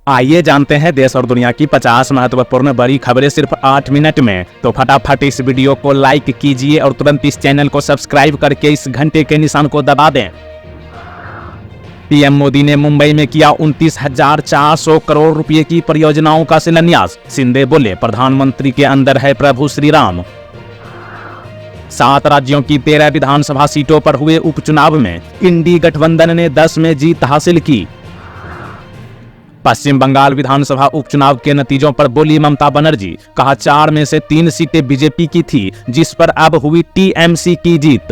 आइए जानते हैं देश और दुनिया की 50 महत्वपूर्ण बड़ी खबरें सिर्फ 8 मिनट में। तो फटाफट इस वीडियो को लाइक कीजिए और तुरंत इस चैनल को सब्सक्राइब करके इस घंटे के निशान को दबा दें। पीएम मोदी ने मुंबई में किया 29,400 करोड़ रुपए की परियोजनाओं का शिलान्यास। शिंदे बोले, प्रधानमंत्री के अंदर है प्रभु श्री राम। 7 राज्यों की 13 विधानसभा सीटों पर हुए उपचुनाव में इंडी गठबंधन ने 10 में जीत हासिल की। पश्चिम बंगाल विधानसभा उपचुनाव के नतीजों पर बोली ममता बनर्जी, कहा 4 में से 3 सीटें बीजेपी की थी, जिस पर अब हुई टीएमसी की जीत।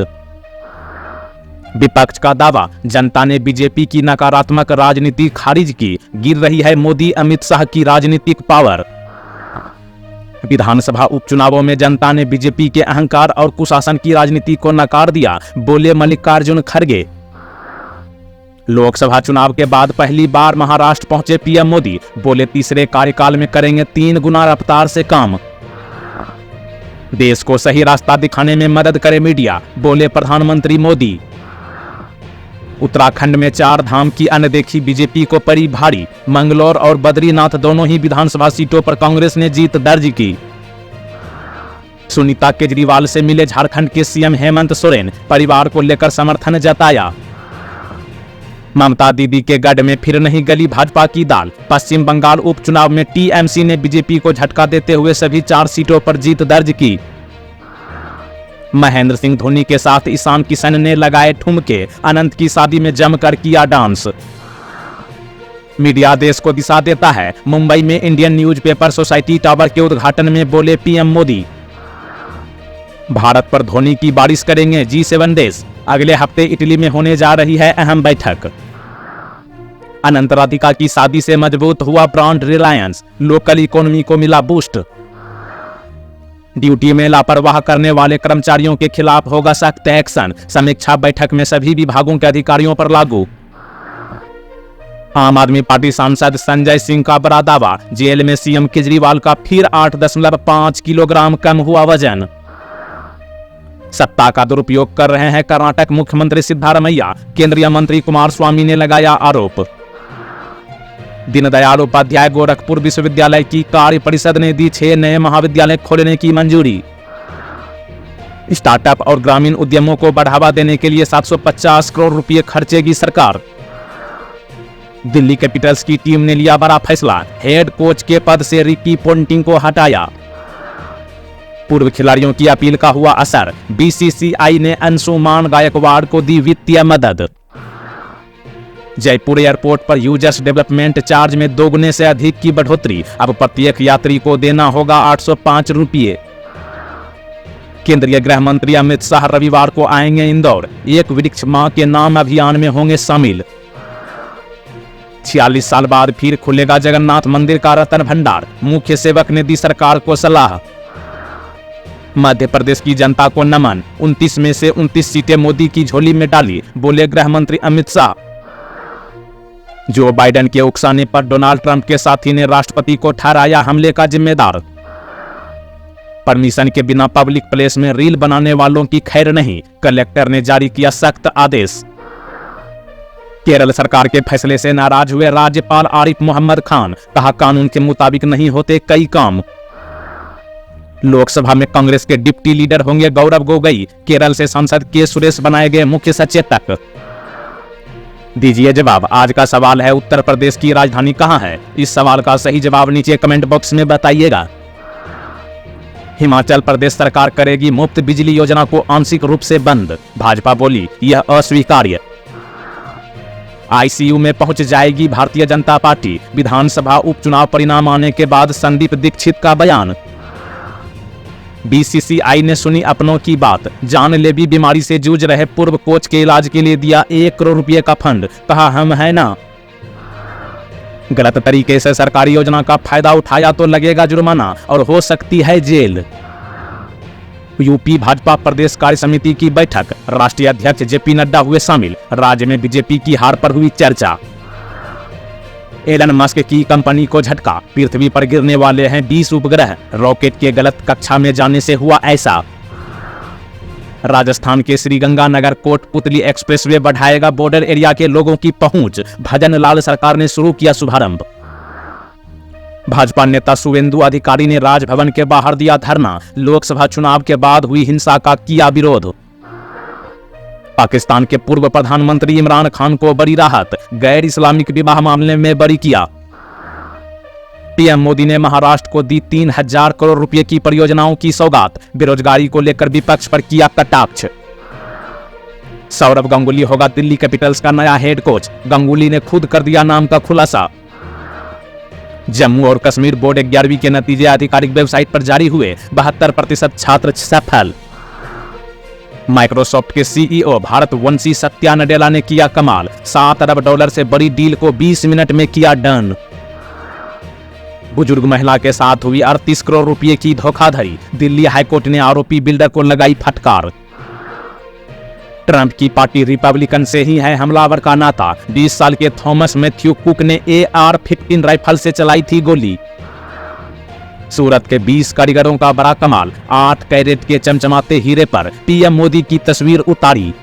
विपक्ष का दावा, जनता ने बीजेपी की नकारात्मक राजनीति खारिज की, गिर रही है मोदी अमित शाह की राजनीतिक पावर। विधानसभा उपचुनावों में जनता ने बीजेपी के अहंकार और कुशासन की राजनीति को नकार दिया, बोले मल्लिकार्जुन खड़गे। लोकसभा चुनाव के बाद पहली बार महाराष्ट्र पहुंचे पीएम मोदी, बोले तीसरे कार्यकाल में करेंगे 3 गुना रफ्तार से काम। देश को सही रास्ता दिखाने में मदद करे मीडिया, बोले प्रधानमंत्री मोदी। उत्तराखंड में 4 धाम की अनदेखी बीजेपी को पड़ी भारी, मंगलौर और बद्रीनाथ दोनों ही विधानसभा सीटों पर कांग्रेस ने जीत दर्ज की। सुनीता केजरीवाल से मिले झारखंड के सीएम हेमंत सोरेन, परिवार को लेकर समर्थन जताया। ममता दीदी के गढ़ में फिर नहीं गली भाजपा की दाल, पश्चिम बंगाल उपचुनाव में टीएमसी ने बीजेपी को झटका देते हुए सभी 4 सीटों पर जीत दर्ज की। महेंद्र सिंह धोनी के साथ ईशान किशन ने लगाए ठुमके, अनंत की शादी में जमकर किया डांस। मीडिया देश को दिशा देता है, मुंबई में इंडियन न्यूज़पेपर सोसाइटी टावर के उद्घाटन में बोले पीएम मोदी। भारत पर धोनी की बारिश करेंगे G7 देश, अगले हफ्ते इटली में होने जा रही है अहम बैठक। अनंत राधिका की शादी से मजबूत हुआ ब्रांड रिलायंस, लोकल इकोनॉमी को मिला बूस्ट। ड्यूटी में लापरवाह करने वाले कर्मचारियों के खिलाफ होगा सख्त एक्शन, समीक्षा बैठक में सभी विभागों के अधिकारियों पर लागू। आम आदमी पार्टी सांसद संजय सिंह का बड़ा दावा, जेल में सीएम केजरीवाल का फिर 8.5 किलोग्राम कम हुआ वजन। सत्ता का दुरुपयोग कर रहे हैं कर्नाटक मुख्यमंत्री सिद्धारमैया, केंद्रीय मंत्री कुमारस्वामी ने लगाया आरोप। दीनदयाल उपाध्याय गोरखपुर विश्वविद्यालय की कार्य परिषद ने दी 6 नए महाविद्यालय खोलने की मंजूरी। स्टार्टअप और ग्रामीण उद्यमों को बढ़ावा देने के लिए 750 करोड़ रुपए खर्चेगी सरकार। दिल्ली कैपिटल्स की टीम ने लिया बड़ा फैसला, हेड कोच के पद से रिकी पोंटिंग को हटाया। पूर्व खिलाड़ियों की अपील का हुआ असर, बीसीसीआई ने अंशुमान गायकवाड़ को दी वित्तीय मदद। जयपुर एयरपोर्ट पर यूजर्स डेवलपमेंट चार्ज में 2 गुने से अधिक की बढ़ोतरी, अब प्रत्येक यात्री को देना होगा 805 रुपये। केंद्रीय गृह मंत्री अमित शाह रविवार को आएंगे इंदौर, एक वृक्ष मां के नाम अभियान में होंगे शामिल। 46 साल बाद फिर खुलेगा जगन्नाथ मंदिर का रतन भंडार, मुख्य सेवक ने दी सरकार को सलाह। मध्य प्रदेश की जनता को नमन, 29 में से 29 सीटें मोदी की झोली में डाली, बोले गृह मंत्री अमित शाह। जो बाइडेन के उकसाने पर डोनाल्ड ट्रंप के साथी ने राष्ट्रपति को ठहराया हमले का जिम्मेदार। परमिशन के बिना पब्लिक प्लेस में रील बनाने वालों की खैर नहीं, कलेक्टर ने जारी किया सख्त आदेश। केरल सरकार के फैसले से नाराज हुए राज्यपाल आरिफ मोहम्मद खान, कहा कानून के मुताबिक नहीं होते कई काम। लोकसभा में कांग्रेस के डिप्टी लीडर होंगे गौरव गोगोई, केरल से सांसद के सुरेश बनाए गए मुख्य सचेतक। दीजिए जवाब, आज का सवाल है उत्तर प्रदेश की राजधानी कहां है? इस सवाल का सही जवाब नीचे कमेंट बॉक्स में बताइएगा। हिमाचल प्रदेश सरकार करेगी मुफ्त बिजली योजना को आंशिक रूप से बंद, भाजपा बोली यह अस्वीकार्य। आईसीयू में पहुंच जाएगी भारतीय जनता पार्टी, विधानसभा उपचुनाव परिणाम आने के बाद संदीप दीक्षित का बयान। बीसीसीआई ने सुनी अपनों की बात, जानलेवा बीमारी से जूझ रहे पूर्व कोच के इलाज के लिए दिया 1 करोड़ रुपए का फंड, कहा हम है ना। गलत तरीके से सरकारी योजना का फायदा उठाया तो लगेगा जुर्माना और हो सकती है जेल। यूपी भाजपा प्रदेश कार्य समिति की बैठक, राष्ट्रीय अध्यक्ष जेपी नड्डा हुए शामिल, राज्य में बीजेपी की हार पर हुई चर्चा। एलन मस्क की कंपनी को झटका, पृथ्वी पर गिरने वाले हैं 20 उपग्रह, रॉकेट के गलत कक्षा में जाने से हुआ ऐसा। राजस्थान के श्रीगंगानगर कोटपुतली एक्सप्रेसवे बढ़ाएगा बॉर्डर एरिया के लोगों की पहुंच, भजन लाल सरकार ने शुरू किया शुभारंभ। भाजपा नेता शुवेंदु अधिकारी ने राजभवन के बाहर दिया धरना, लोकसभा चुनाव के बाद हुई हिंसा का किया विरोध। पाकिस्तान के पूर्व प्रधानमंत्री इमरान खान को बड़ी राहत, गैर इस्लामिक विवाह मामले में बरी किया। पीएम मोदी ने महाराष्ट्र को दी 3000 करोड़ रुपए की परियोजनाओं की सौगात, बेरोजगारी को लेकर विपक्ष पर किया कटाक्ष। सौरव गांगुली होगा दिल्ली कैपिटल्स का नया हेड कोच, गांगुली ने खुद कर दिया नाम का खुलासा। जम्मू और कश्मीर बोर्ड 11वीं के नतीजे आधिकारिक वेबसाइट पर जारी हुए, 72% छात्र सफल। माइक्रोसॉफ्ट के सीईओ भारतवंशी सत्या नडेला ने किया कमाल, $7 अरब से बड़ी डील को 20 मिनट में किया डन। बुजुर्ग महिला के साथ हुई 38 करोड़ रुपए की धोखाधड़ी, दिल्ली हाईकोर्ट ने आरोपी बिल्डर को लगाई फटकार। ट्रंप की पार्टी रिपब्लिकन से ही है हमलावर का नाता, 20 साल के थॉमस मैथ्यू कुक ने AR-15 राइफल से चलाई थी गोली। सूरत के 20 कारीगरों का बड़ा कमाल, 8 कैरेट के चमचमाते हीरे पर पीएम मोदी की तस्वीर उतारी।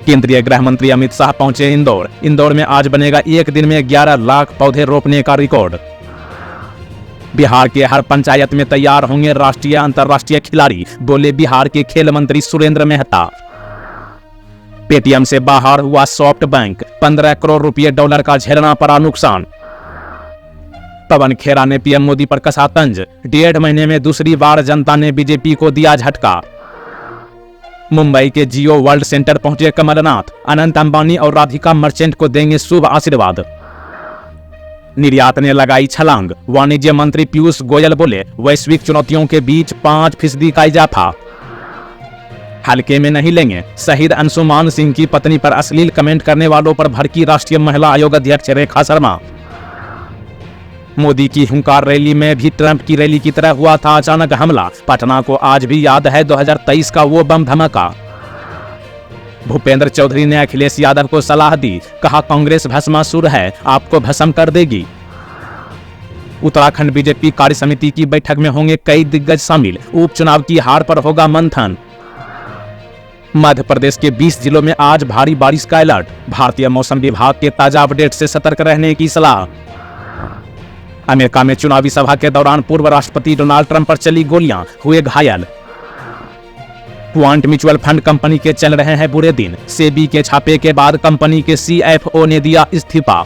केंद्रीय गृह मंत्री अमित शाह पहुंचे इंदौर में आज बनेगा एक दिन में 11 लाख पौधे रोपने का रिकॉर्ड। बिहार के हर पंचायत में तैयार होंगे राष्ट्रीय अंतर्राष्ट्रीय खिलाड़ी, बोले बिहार के खेल मंत्री सुरेंद्र मेहता। पेटीएम से बाहर हुआ सॉफ्ट बैंक, 15 करोड़ रुपए डॉलर का झेलना पड़ा नुकसान। पवन खेरा ने पीएम मोदी पर कसा तंज, 1.5 महीने में दूसरी बार जनता ने बीजेपी को दिया झटका। मुंबई के जियो वर्ल्ड सेंटर पहुंचे कमलनाथ, अनंत अंबानी और राधिका मर्चेंट को देंगे शुभ आशीर्वाद। निर्यात ने लगाई छलांग, वाणिज्य मंत्री पीयूष गोयल बोले वैश्विक चुनौतियों के बीच 5% का इजाफा। हल्के में नहीं लेंगे, शहीद अंशुमान सिंह की पत्नी पर अश्लील कमेंट करने वालों पर भड़की राष्ट्रीय महिला आयोग अध्यक्ष रेखा शर्मा। मोदी की हुंकार रैली में भी ट्रंप की रैली की तरह हुआ था अचानक हमला, पटना को आज भी याद है 2023 का वो बम धमाका। भूपेंद्र चौधरी ने अखिलेश यादव को सलाह दी, कहा कांग्रेस भस्मासुर है, आपको भस्म कर देगी। उत्तराखंड बीजेपी कार्य समिति की बैठक में होंगे कई दिग्गज शामिल, उपचुनाव की हार पर होगा मंथन। मध्य प्रदेश के 20 जिलों में आज भारी बारिश का अलर्ट, भारतीय मौसम विभाग के ताजा अपडेट से सतर्क रहने की सलाह। अमेरिका में चुनावी सभा के दौरान पूर्व राष्ट्रपति डोनाल्ड ट्रंप पर चली गोलियां, हुए घायल। क्वांट म्यूचुअल फंड कंपनी के चल रहे हैं बुरे दिन, सेबी के छापे के बाद कंपनी के CFO ने दिया इस्तीफा।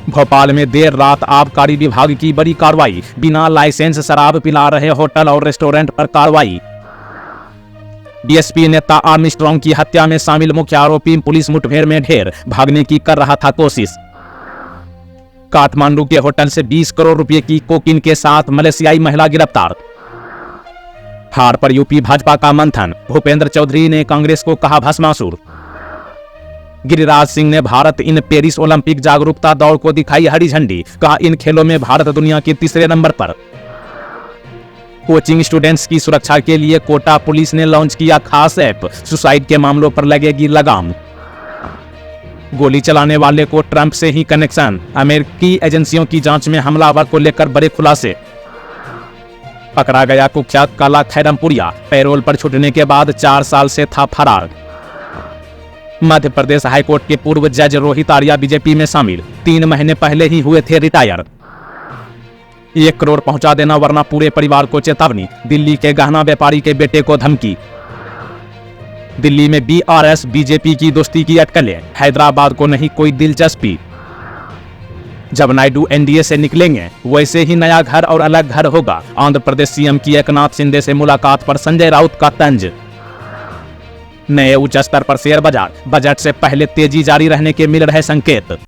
भोपाल में देर रात आबकारी विभाग की बड़ी कार्रवाई, बिना लाइसेंस शराब पिला रहे होटल और रेस्टोरेंट पर कार्रवाई। डीएसपी नेता आर्मस्ट्रांग की हत्या में शामिल मुख्य आरोपी पुलिस मुठभेड़ में ढेर, भागने की कर रहा था कोशिश। काठमांडू के होटल से 20 करोड़ रुपए की कोकीन के साथ मलेशियाई महिला गिरफ्तार। हार पर यूपी भाजपा का मंथन, भूपेंद्र चौधरी ने कांग्रेस को कहा भस्मासुर। गिरिराज सिंह ने भारत इन पेरिस ओलंपिक जागरूकता दौड़ को दिखाई हरी झंडी, कहा इन खेलों में भारत दुनिया के 3रे नंबर पर। कोचिंग स्टूडेंट्स की सुरक्षा के लिए कोटा पुलिस ने लॉन्च किया खास ऐप, सुसाइड के मामलों पर लगेगी लगाम। गोली चलाने वाले को ट्रंप से ही कनेक्शन, अमेरिकी एजेंसियों की जांच में हमलावर को लेकर बड़े खुलासे। पकड़ा गया कुख्यात काला खैरमपुरिया, पैरोल पर छूटने के बाद 4 साल से था फरार। मध्य प्रदेश हाईकोर्ट के पूर्व जज रोहित आर्या बीजेपी में शामिल, 3 महीने पहले ही हुए थे रिटायर। 1 करोड़ पहुंचा देना वरना पूरे परिवार को चेतावनी, दिल्ली के गहना व्यापारी के बेटे को धमकी। दिल्ली में BRS बीजेपी की दोस्ती की अटकलें, हैदराबाद को नहीं कोई दिलचस्पी। जब नायडू NDA से निकलेंगे वैसे ही नया घर और अलग घर होगा, आंध्र प्रदेश सीएम की एकनाथ शिंदे से मुलाकात पर संजय राउत का तंज। नए उच्च स्तर पर शेयर बाजार, बजट से पहले तेजी जारी रहने के मिल रहे संकेत।